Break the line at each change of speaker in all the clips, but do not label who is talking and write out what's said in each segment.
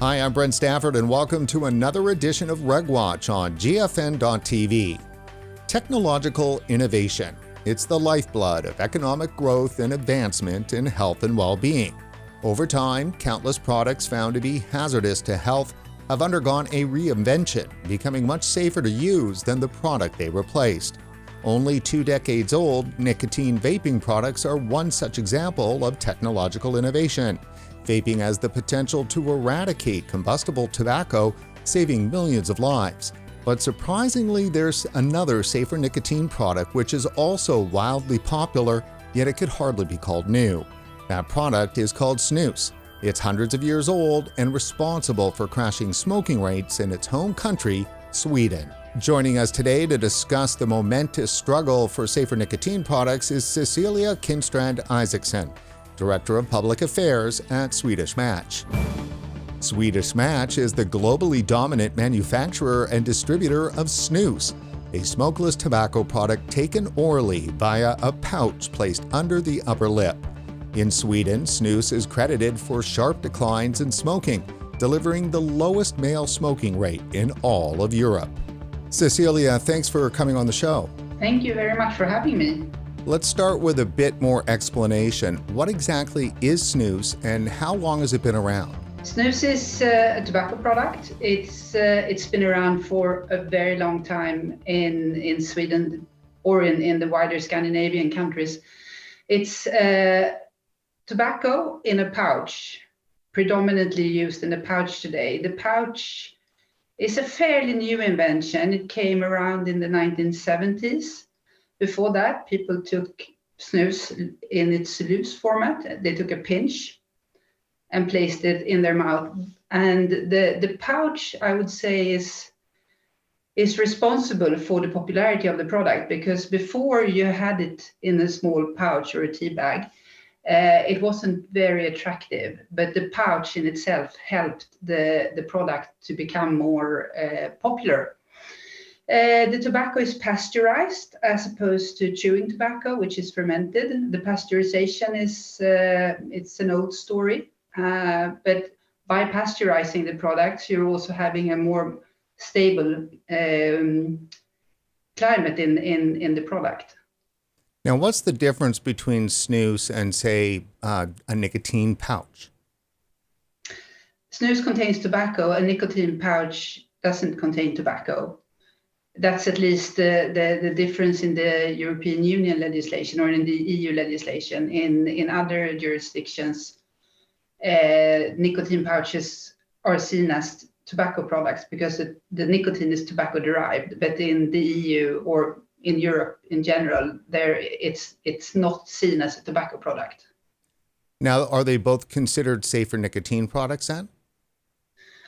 Hi, I'm Brent Stafford, and welcome to another edition of RegWatch on GFN-TV. Technological innovation. It's the lifeblood of economic growth and advancement in health and well-being. Over time, countless products found to be hazardous to health have undergone a reinvention, becoming much safer to use than the product they replaced. Only 2 decades old, nicotine vaping products are one such example of technological innovation. Vaping has the potential to eradicate combustible tobacco, saving millions of lives. But surprisingly, there's another safer nicotine product which is also wildly popular, yet it could hardly be called new. That product is called Snus. It's hundreds of years old and responsible for crashing smoking rates in its home country, Sweden. Joining us today to discuss the momentous struggle for safer nicotine products is CECILIA ISAKSSON, Director of Public Affairs at Swedish Match. Swedish Match is the globally dominant manufacturer and distributor of Snus, a smokeless tobacco product taken orally via a pouch placed under the upper lip. In Sweden, Snus is credited for sharp declines in smoking, delivering the lowest male smoking rate in all of Europe. CECILIA, thanks for coming on the show.
Thank you very much for having me.
Let's start with a bit more explanation. What exactly is Snus and how long has it been around?
Snus is a tobacco product. It's been around for a very long time in Sweden or in the wider Scandinavian countries. It's tobacco in a pouch, predominantly used in a pouch today. The pouch is a fairly new invention. It came around in the 1970s. Before that, people took snus in its loose format. They took a pinch and placed it in their mouth. And the pouch, I would say, is responsible for the popularity of the product, because before you had it in a small pouch or a tea bag, it wasn't very attractive, but the pouch in itself helped the product to become more popular. The tobacco is pasteurized as opposed to chewing tobacco, which is fermented. The pasteurization is it's an old story, but by pasteurizing the products, you're also having a more stable climate in the product.
Now, what's the difference between Snus and, say, a nicotine pouch?
Snus contains tobacco. A nicotine pouch doesn't contain tobacco. That's at least the difference in the European Union legislation or in the EU legislation. In other jurisdictions, nicotine pouches are seen as tobacco products because the nicotine is tobacco derived. But in the EU or in Europe in general, it's not seen as a tobacco product.
Now, are they both considered safer nicotine products then?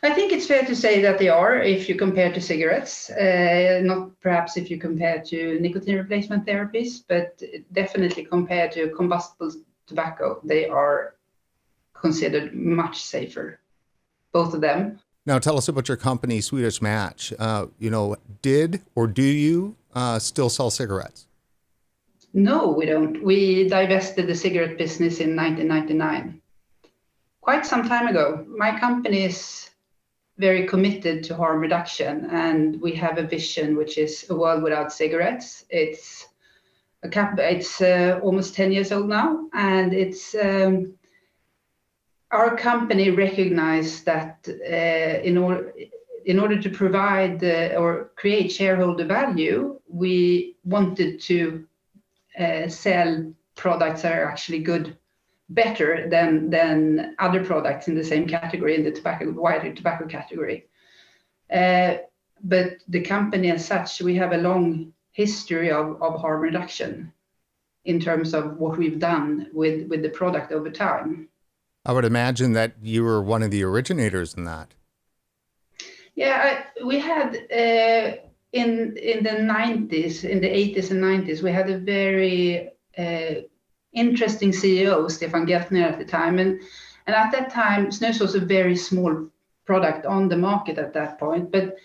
I think it's fair to say that they are if you compare to cigarettes, not perhaps if you compare to nicotine replacement therapies, but definitely compared to combustible tobacco, they are considered much safer, both of them.
Now, tell us about your company, Swedish Match. Did or do you still sell cigarettes?
No, we don't. We divested the cigarette business in 1999, quite some time ago. My company is very committed to harm reduction, and we have a vision which is a world without cigarettes. It's almost 10 years old now, and it's our company recognized that in order to provide or create shareholder value, we wanted to sell products that are actually good, better than other products in the same category, in the wider tobacco category. But the company as such, we have a long history of harm reduction in terms of what we've done with the product over time.
I would imagine that you were one of the originators in that.
Yeah, we had in the 90s, in the 80s and 90s, we had a very interesting CEO, Stefan Geltner, at the time. And at that time, Snus was a very small product on the market at that point. But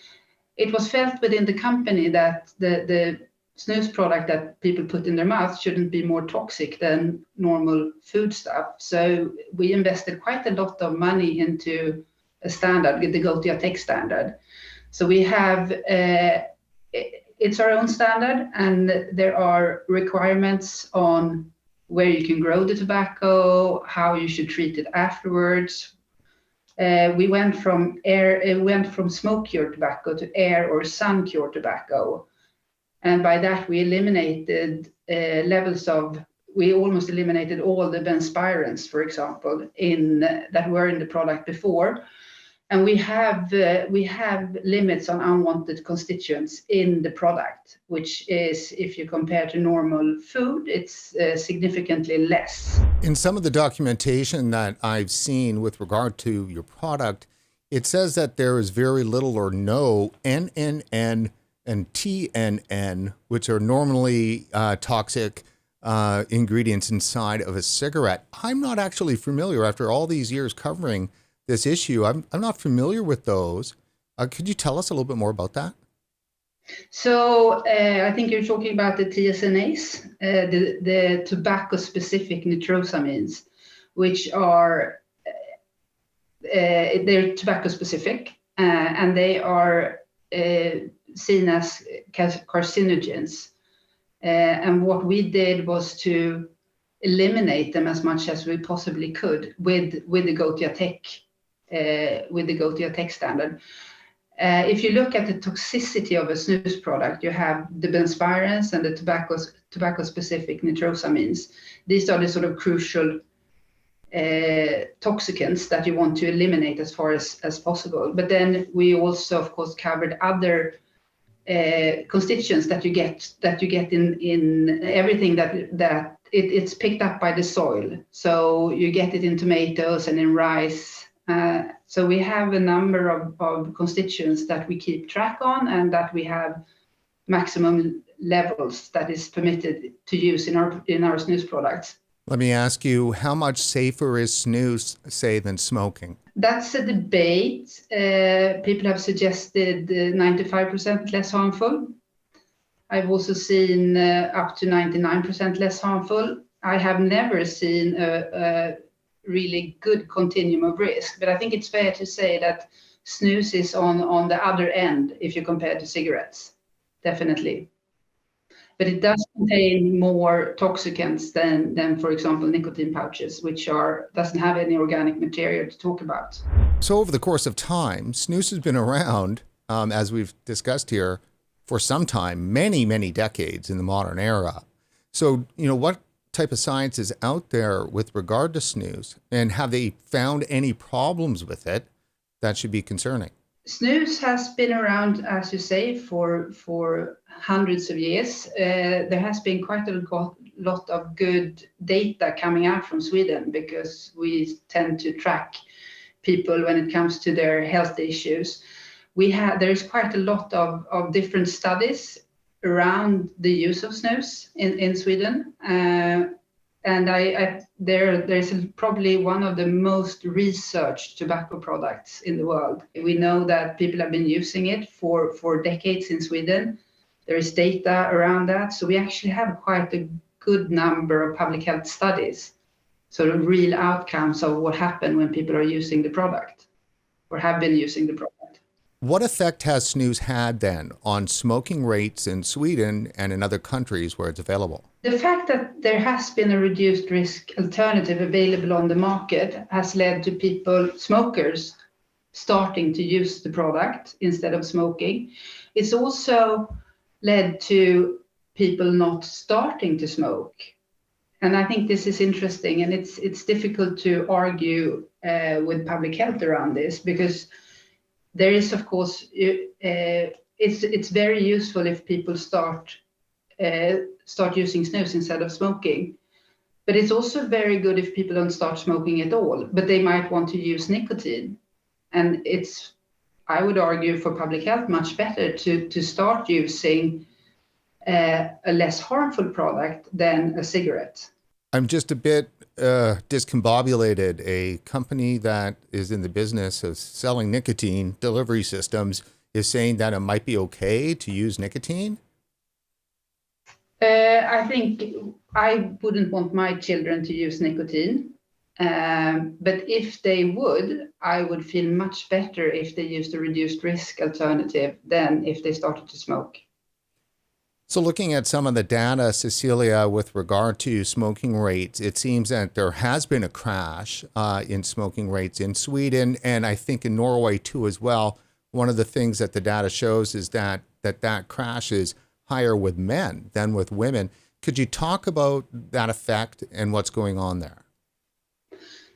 it was felt within the company that the snus product that people put in their mouth shouldn't be more toxic than normal food stuff. So we invested quite a lot of money into a standard, the GOTIA-TEC standard. So we have, it's our own standard, and there are requirements on where you can grow the tobacco, how you should treat it afterwards. We went from smoke cured tobacco to air or sun cured tobacco, and by that we eliminated we almost eliminated all the benzpyrents, for example, that were in the product before. And we have limits on unwanted constituents in the product, which is, if you compare to normal food, it's significantly less.
In some of the documentation that I've seen with regard to your product, it says that there is very little or no NNN and TNN, which are normally toxic ingredients inside of a cigarette. I'm not actually familiar, after all these years covering this issue, I'm not familiar with those. Could you tell us a little bit more about that?
So I think you're talking about the TSNAs, the tobacco-specific nitrosamines, which are they're tobacco-specific, and they are seen as carcinogens. And what we did was to eliminate them as much as we possibly could with the GOTIA-TEC standard. If you look at the toxicity of a snus product, you have the benzpyrents and the tobacco-specific nitrosamines. These are the sort of crucial toxicants that you want to eliminate as far as possible. But then we also, of course, covered other constituents that you get in everything that it's picked up by the soil. So you get it in tomatoes and in rice. So we have a number of constituents that we keep track on, and that we have maximum levels that is permitted to use in our snus products.
Let me ask you, how much safer is snus, say, than smoking?
That's a debate. People have suggested 95% less harmful. I've also seen up to 99% less harmful. I have never seen a really good continuum of risk, but I think it's fair to say that snus is on the other end if you compare to cigarettes, definitely. But it does contain more toxicants than, for example, nicotine pouches, which doesn't have any organic material to talk about.
So over the course of time, snus has been around, as we've discussed here, for some time, many, many decades in the modern era. So, what type of science is out there with regard to snus, and have they found any problems with it that should be concerning?
Snus has been around, as you say, for hundreds of years. There has been quite a lot of good data coming out from Sweden, because we tend to track people when it comes to their health issues. There's quite a lot of different studies around the use of snus in Sweden. And there's probably one of the most researched tobacco products in the world. We know that people have been using it for decades in Sweden. There is data around that. So we actually have quite a good number of public health studies, sort of real outcomes of what happened when people are using the product or have been using the product.
What effect has snus had then on smoking rates in Sweden and in other countries where it's available?
The fact that there has been a reduced risk alternative available on the market has led to smokers, starting to use the product instead of smoking. It's also led to people not starting to smoke. And I think this is interesting, and it's difficult to argue with public health around this, because there is, of course, it's very useful if people start using snus instead of smoking. But it's also very good if people don't start smoking at all, but they might want to use nicotine. And it's, I would argue, for public health, much better to start using a less harmful product than a cigarette.
I'm just a bit discombobulated. A company that is in the business of selling nicotine delivery systems is saying that it might be okay to use nicotine?
I think I wouldn't want my children to use nicotine. But if they would, I would feel much better if they used a reduced risk alternative than if they started to smoke.
So looking at some of the data, Cecilia, with regard to smoking rates, it seems that there has been a crash in smoking rates in Sweden, and I think in Norway too as well. One of the things that the data shows is that crash is higher with men than with women. Could you talk about that effect and what's going on there?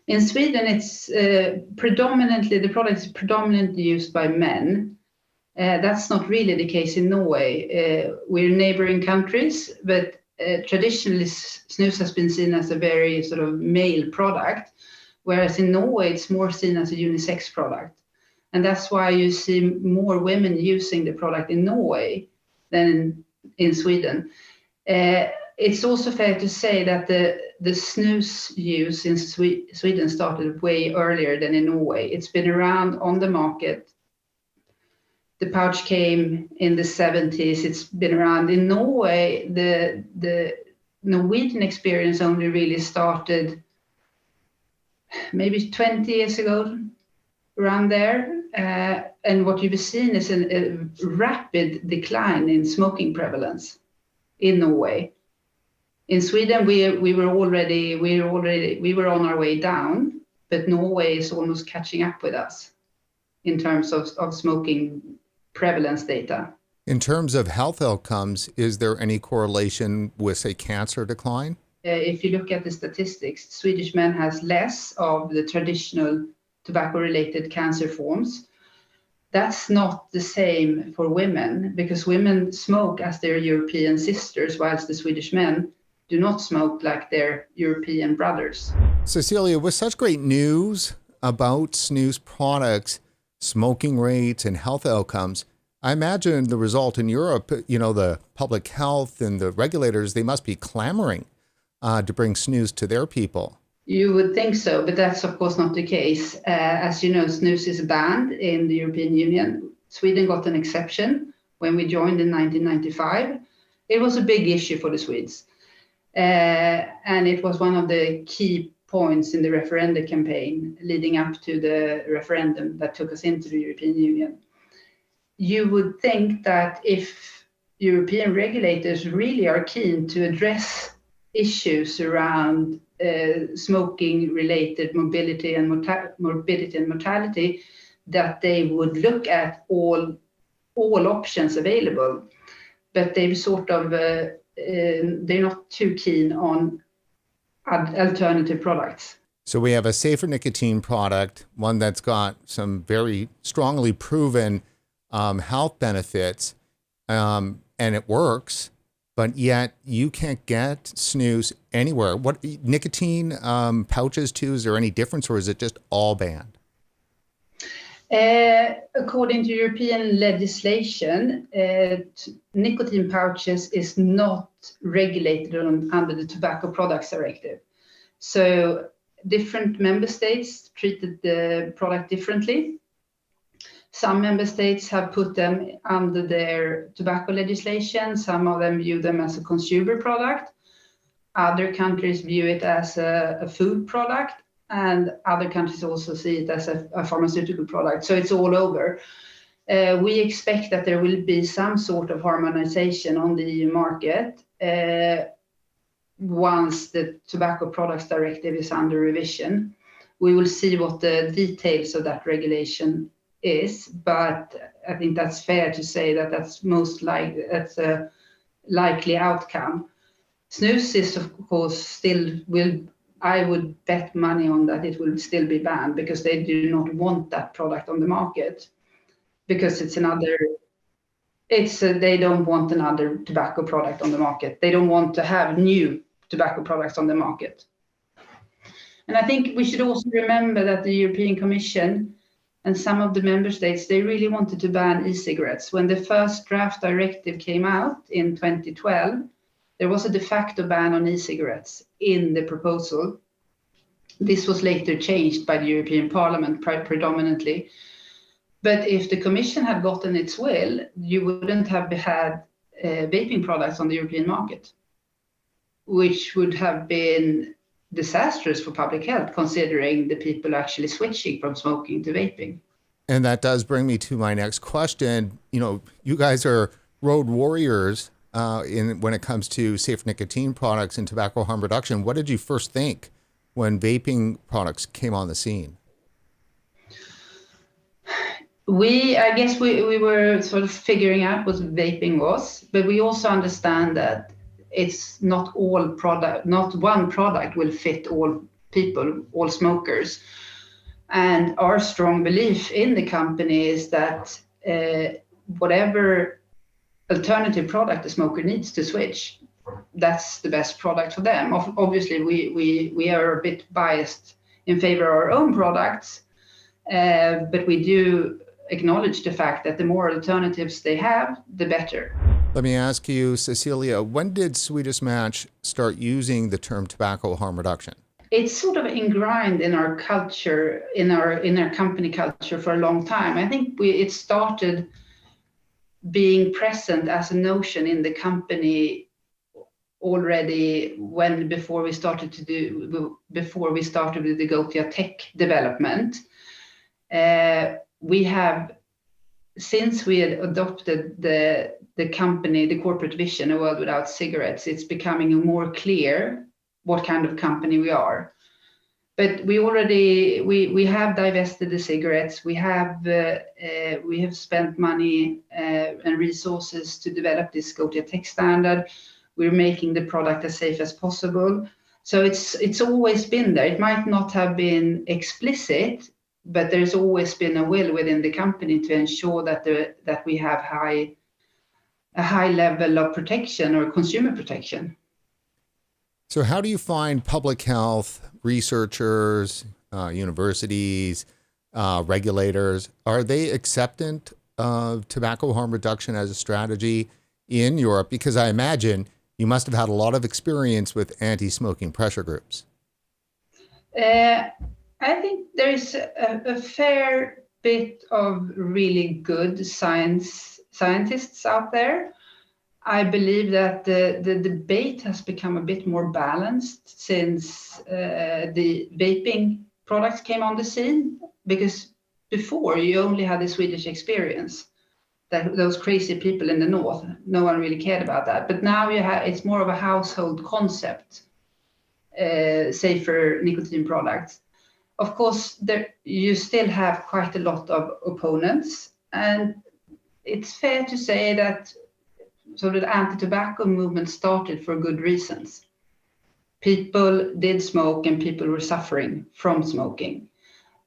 In Sweden, it's the product is predominantly used by men. That's not really the case in Norway. We're neighboring countries, but traditionally snus has been seen as a very sort of male product, whereas in Norway it's more seen as a unisex product. And that's why you see more women using the product in Norway than in Sweden. It's also fair to say that the snus use in Sweden started way earlier than in Norway. It's been around on the market. The pouch came in the 70s. It's been around. In Norway, the Norwegian experience only really started maybe 20 years ago, around there. And what you've seen is a rapid decline in smoking prevalence in Norway. In Sweden, we were on our way down, but Norway is almost catching up with us in terms of smoking prevalence data.
In terms of health outcomes, is there any correlation with, say, cancer decline?
If you look at the statistics, Swedish men has less of the traditional tobacco-related cancer forms. That's not the same for women, because women smoke as their European sisters, whilst the Swedish men do not smoke like their European brothers.
Cecilia, with such great news about snus products, smoking rates, and health outcomes, I imagine the result in Europe, the public health and the regulators, they must be clamoring to bring snus to their people.
You would think so, but that's of course not the case. As you know, snus is banned in the European Union. Sweden got an exception when we joined in 1995. It was a big issue for the Swedes. And it was one of the key points in the referenda campaign leading up to the referendum that took us into the European Union. You would think that if European regulators really are keen to address issues around smoking-related morbidity and mortality, that they would look at all options available. But they've sort of they're not too keen on alternative products.
So we have a safer nicotine product, one that's got some very strongly proven health benefits, and it works, but yet you can't get snus anywhere. What nicotine pouches too? Is there any difference, or is it just all banned?
According to European legislation, nicotine pouches is not regulated under the Tobacco Products Directive. So different member states treated the product differently. Some member states have put them under their tobacco legislation. Some of them view them as a consumer product. Other countries view it as a food product. And other countries also see it as a pharmaceutical product. So it's all over. We expect that there will be some sort of harmonization on the EU market once the Tobacco Products Directive is under revision. We will see what the details of that regulation is, but I think that's fair to say that that's a likely outcome. Snus is, of course, I would bet money on that it will still be banned, because they do not want that product on the market, because they don't want another tobacco product on the market. They don't want to have new tobacco products on the market. And I think we should also remember that the European Commission and some of the member states, they really wanted to ban e-cigarettes. When the first draft directive came out in 2012, there was a de facto ban on e-cigarettes in the proposal. This was later changed by the European Parliament predominantly. But if the Commission had gotten its will, you wouldn't have had vaping products on the European market, which would have been disastrous for public health, considering the people actually switching from smoking to vaping.
And that does bring me to my next question. You know, you guys are road warriors when it comes to safe nicotine products and tobacco harm reduction. What did you first think when vaping products came on the scene?
I guess we were sort of figuring out what vaping was, but we also understand that it's not one product will fit all people, all smokers. And our strong belief in the company is that whatever alternative product the smoker needs to switch, that's the best product for them. Obviously, we are a bit biased in favor of our own products, but we do acknowledge the fact that the more alternatives they have, the better.
Let me ask you, Cecilia, when did Swedish Match start using the term tobacco harm reduction?
It's sort of ingrained in our culture, in our company culture for a long time. I think it started being present as a notion in the company already before we started with the Gotia tech development. Since we had adopted the company, the corporate vision, a world without cigarettes, it's becoming more clear what kind of company we are. But we have divested the cigarettes. We have spent money and resources to develop this Gotia tech standard. We're making the product as safe as possible. So it's always been there. It might not have been explicit, but there's always been a will within the company to ensure that we have a high level of protection or consumer protection.
So how do you find public health researchers, universities, regulators? Are they acceptant of tobacco harm reduction as a strategy in Europe? Because I imagine you must have had a lot of experience with anti-smoking pressure groups.
I think there is a fair bit of really good scientists out there. I believe that the debate has become a bit more balanced since the vaping products came on the scene, because before you only had the Swedish experience, that those crazy people in the north, no one really cared about that. But now it's more of a household concept, safer nicotine products. Of course, you still have quite a lot of opponents, and it's fair to say that the anti-tobacco movement started for good reasons. People did smoke and people were suffering from smoking.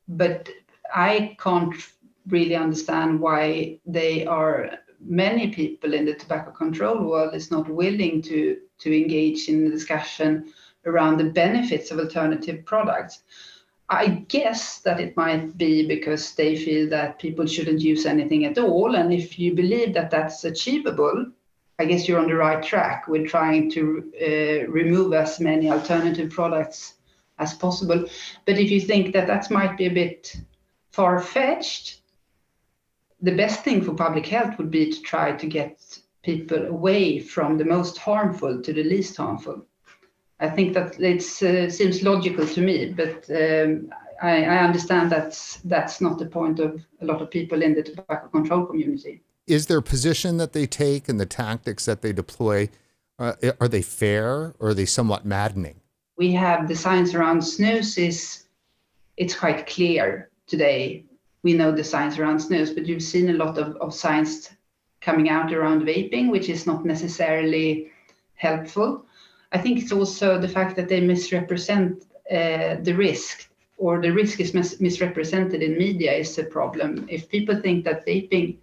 But I can't really understand why many people in the tobacco control world is not willing to engage in the discussion around the benefits of alternative products. I guess that it might be because they feel that people shouldn't use anything at all. And if you believe that that's achievable, I guess you're on the right track with trying to remove as many alternative products as possible. But if you think that might be a bit far-fetched, the best thing for public health would be to try to get people away from the most harmful to the least harmful. I think that it seems logical to me, but I understand that's not the point of a lot of people in the tobacco control community.
Is their position that they take and the tactics that they deploy, are they fair or are they somewhat maddening?
We have the science around snus it's quite clear today. We know the science around snus, but you've seen a lot of science coming out around vaping, which is not necessarily helpful. I think it's also the fact that they misrepresent the risk, or the risk is misrepresented in media is a problem. If people think that vaping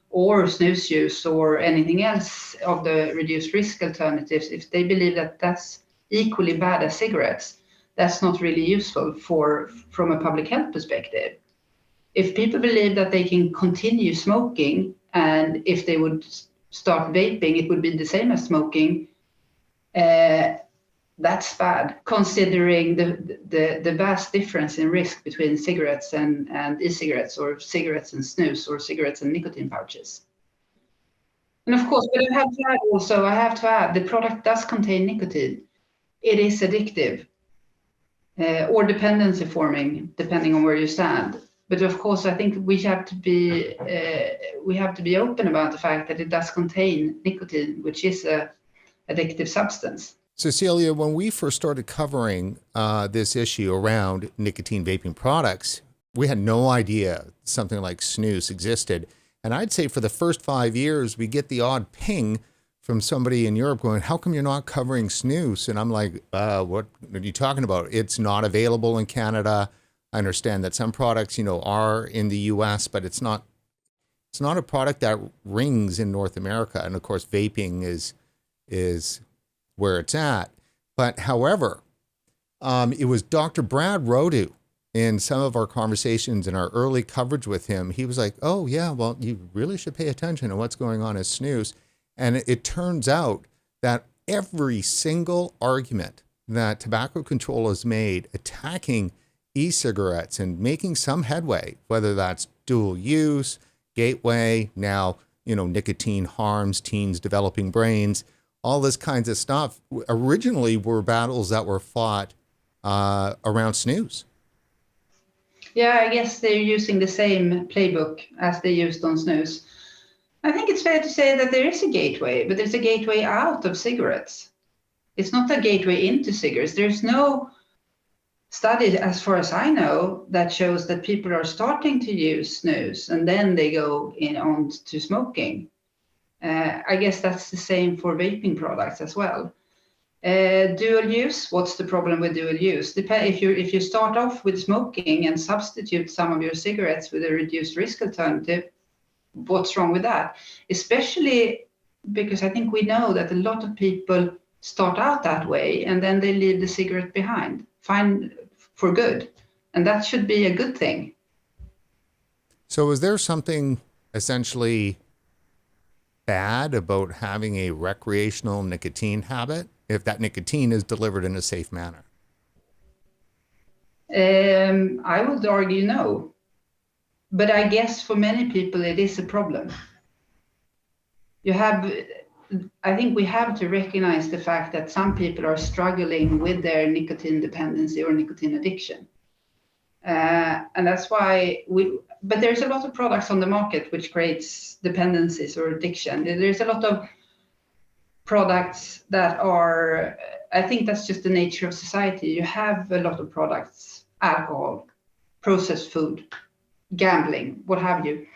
or snus use or anything else of the reduced risk alternatives, if they believe that that's equally bad as cigarettes, that's not really useful from a public health perspective. If people believe that they can continue smoking, and if they would start vaping, it would be the same as smoking, that's bad, considering the vast difference in risk between cigarettes and e-cigarettes, or cigarettes and snus, or cigarettes and nicotine pouches. And of course, but I have to add, the product does contain nicotine. It is addictive. or dependency forming, depending on where you stand. But of course, I think we have to be open about the fact that it does contain nicotine, which is a addictive substance.
Cecilia, when we first started covering this issue around nicotine vaping products, we had no idea something like snus existed. And I'd say for the first 5 years, we get the odd ping from somebody in Europe going, how come you're not covering snus? And I'm like, what are you talking about? It's not available in Canada. I understand that some products, are in the US, but it's not a product that rings in North America. And of course, vaping is where it's at. But however, it was Dr. Brad Rodu in some of our conversations in our early coverage with him. He was like, oh yeah, well, you really should pay attention to what's going on in snus. And it turns out that every single argument that tobacco control has made attacking e-cigarettes and making some headway, whether that's dual use, gateway, now, nicotine harms teens developing brains, all this kinds of stuff, originally were battles that were fought around snus.
Yeah, I guess they're using the same playbook as they used on snus. I think it's fair to say that there is a gateway, but there's a gateway out of cigarettes. It's not a gateway into cigarettes. There's no study, as far as I know, that shows that people are starting to use snus and then they go on to smoking. I guess that's the same for vaping products as well. Dual use, what's the problem with dual use? If you start off with smoking and substitute some of your cigarettes with a reduced risk alternative, what's wrong with that? Especially because I think we know that a lot of people start out that way and then they leave the cigarette behind, fine for good. And that should be a good thing.
So is there something essentially bad about having a recreational nicotine habit if that nicotine is delivered in a safe manner?
I would argue no. But I guess for many people it is a problem. I think we have to recognize the fact that some people are struggling with their nicotine dependency or nicotine addiction. And that's why but there's a lot of products on the market which creates dependencies or addiction. There's a lot of products that are, I think that's just the nature of society. You have a lot of products, alcohol, processed food, gambling, what have you,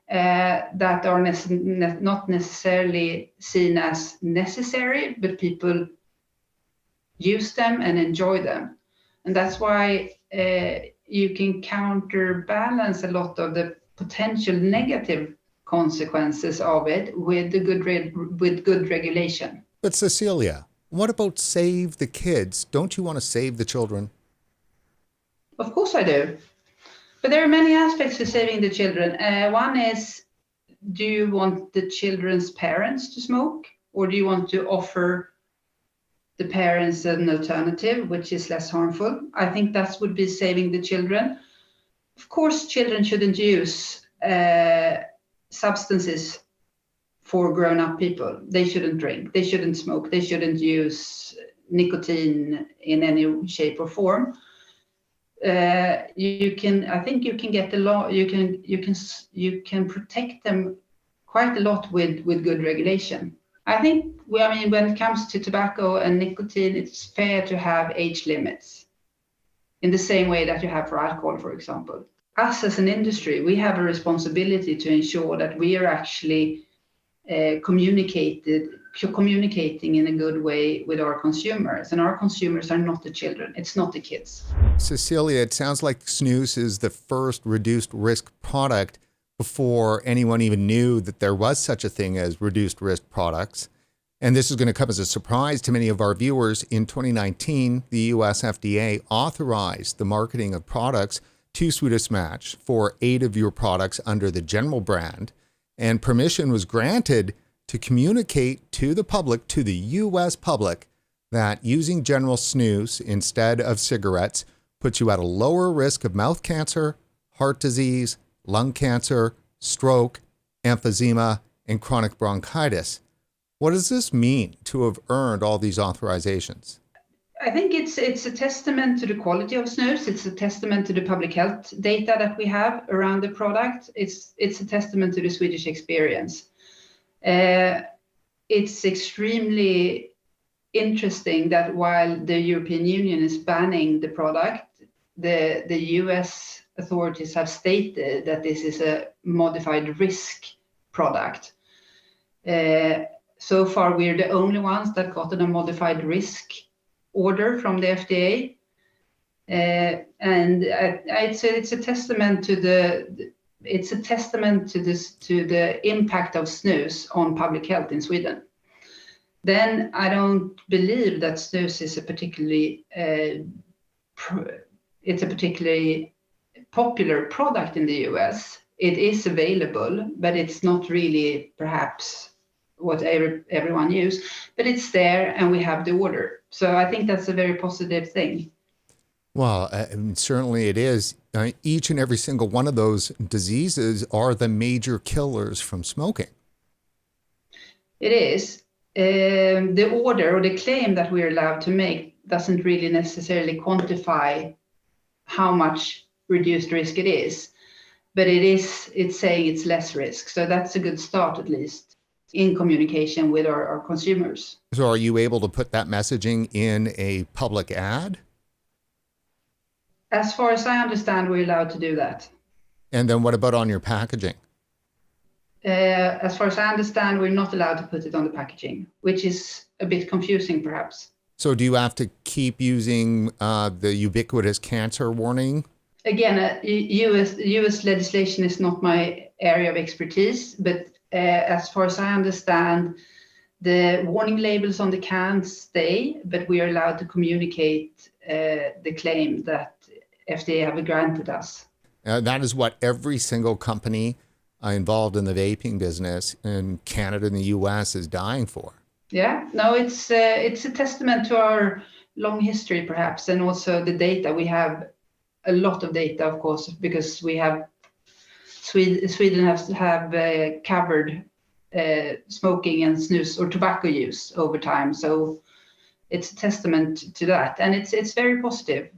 that are not necessarily seen as necessary, but people use them and enjoy them. And that's why you can counterbalance a lot of the potential negative consequences of it with good regulation.
But Cecilia, what about save the kids? Don't you want to save the children?
Of course I do. But there are many aspects to saving the children. One is, do you want the children's parents to smoke? Or do you want to offer the parents an alternative, which is less harmful? I think that would be saving the children. Of course, children shouldn't use substances for grown-up people. They shouldn't drink, they shouldn't smoke, they shouldn't use nicotine in any shape or form. I think you can get a lot. You can protect them quite a lot with good regulation. I think when it comes to tobacco and nicotine, it's fair to have age limits in the same way that you have for alcohol, for example. Us as an industry, we have a responsibility to ensure that we are actually communicating in a good way with our consumers. And our consumers are not the children. It's not the kids.
Cecilia, it sounds like snus is the first reduced risk product before anyone even knew that there was such a thing as reduced risk products. And this is going to come as a surprise to many of our viewers. In 2019, the US FDA authorized the marketing of products to Swedish Match for 8 of your products under the general brand. And permission was granted to communicate to the public, to the US public, that using general snus instead of cigarettes puts you at a lower risk of mouth cancer, heart disease, lung cancer, stroke, emphysema, and chronic bronchitis. What does this mean to have earned all these authorizations?
I think it's a testament to the quality of snus. It's a testament to the public health data that we have around the product. It's a testament to the Swedish experience. It's extremely interesting that while the European Union is banning the product, the US authorities have stated that this is a modified risk product. So far, we're the only ones that got a modified risk order from the FDA, and I'd say it's a testament to the impact of snus on public health in Sweden. Then I don't believe that snus is a particularly popular product in the US. It is available, but it's not really perhaps what everyone uses, but it's there and we have the order. So I think that's a very positive thing.
Well, certainly it is. Each and every single one of those diseases are the major killers from smoking.
It is. The order or the claim that we're allowed to make doesn't really necessarily quantify how much reduced risk it is, but it's saying it's less risk. So that's a good start, at least, in communication with our consumers.
So are you able to put that messaging in a public ad?
As far as I understand, we're allowed to do that.
And then what about on your packaging?
As far as I understand, we're not allowed to put it on the packaging, which is a bit confusing, perhaps.
So do you have to keep using the ubiquitous cancer warning?
Again, US legislation is not my area of expertise, but as far as I understand, the warning labels on the cans stay, but we are allowed to communicate the claim that FDA have granted us.
That is what every single company involved in the vaping business in Canada and the US is dying for.
Yeah, no, it's a testament to our long history, perhaps, and also the data. We have a lot of data, of course, because we have Sweden have covered smoking and snus or tobacco use over time. So it's a testament to that, and it's very positive.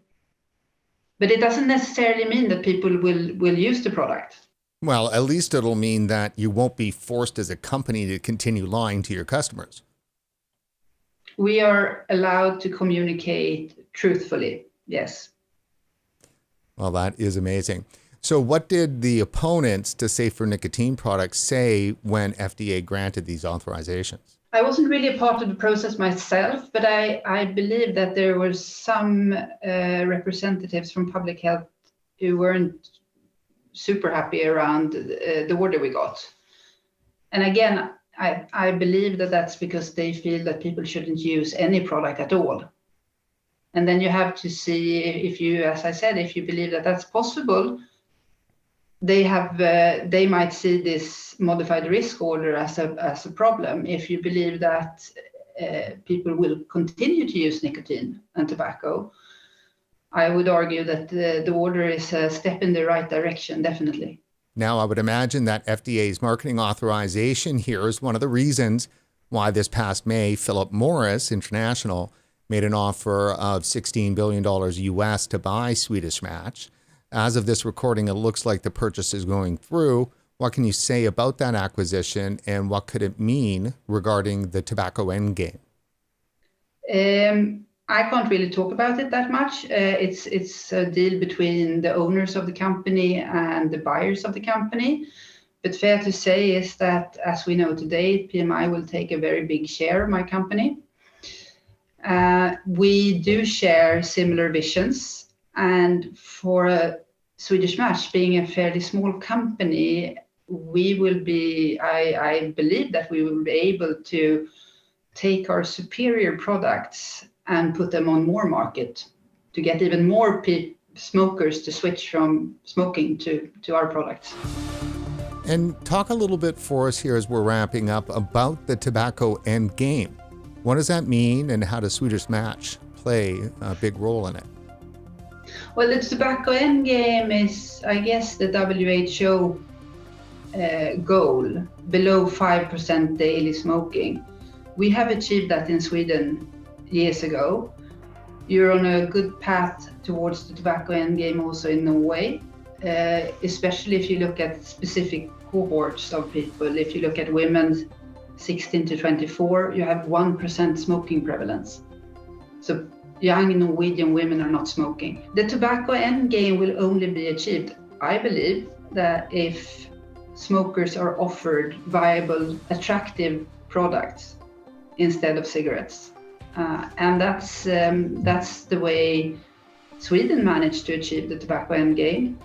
But it doesn't necessarily mean that people will use the product.
Well, at least it'll mean that you won't be forced as a company to continue lying to your customers.
We are allowed to communicate truthfully, yes.
Well, that is amazing. So what did the opponents to safer nicotine products say when FDA granted these authorizations?
I wasn't really a part of the process myself, but I believe that there were some representatives from public health who weren't super happy around the order we got. And again, I believe that that's because they feel that people shouldn't use any product at all. And then you have to see if you, as I said, if you believe that that's possible, they might see this modified risk order as a problem. If you believe that people will continue to use nicotine and tobacco, I would argue that the order is a step in the right direction, definitely.
Now, I would imagine that FDA's marketing authorization here is one of the reasons why this past May, Philip Morris International made an offer of $16 billion US to buy Swedish Match. As of this recording, it looks like the purchase is going through. What can you say about that acquisition, and what could it mean regarding the tobacco endgame?
I can't really talk about it that much. It's a deal between the owners of the company and the buyers of the company. But fair to say is that, as we know today, PMI will take a very big share of my company. We do share similar visions, and for Swedish Match being a fairly small company, we will be, I believe that we will be able to take our superior products and put them on more market to get even more smokers to switch from smoking to our products.
And talk a little bit for us here as we're wrapping up about the tobacco end game. What does that mean, and how does Swedish Match play a big role in it?
Well, the tobacco end game is, I guess, the WHO goal, below 5% daily smoking. We have achieved that in Sweden years ago. You're on a good path towards the tobacco endgame also in Norway, especially if you look at specific cohorts of people. If you look at women 16 to 24, you have 1% smoking prevalence. So young Norwegian women are not smoking. The tobacco endgame will only be achieved, I believe, that if smokers are offered viable, attractive products instead of cigarettes. And that's the way Sweden managed to achieve the tobacco endgame.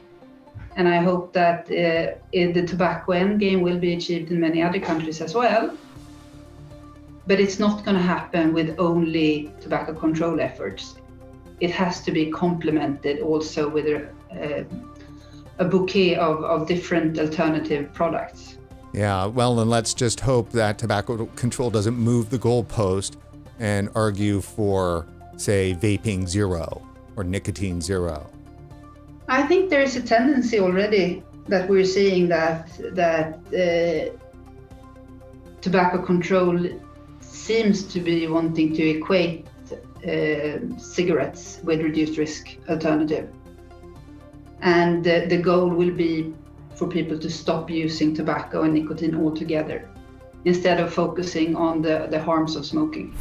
And I hope that the tobacco endgame will be achieved in many other countries as well. But it's not going to happen with only tobacco control efforts. It has to be complemented also with a bouquet of different alternative products.
Yeah, well, and let's just hope that tobacco control doesn't move the goalpost and argue for, say, vaping zero or nicotine zero.
I think there is a tendency already that we're seeing that tobacco control seems to be wanting to equate cigarettes with reduced risk alternative. And the goal will be for people to stop using tobacco and nicotine altogether, instead of focusing on the harms of smoking.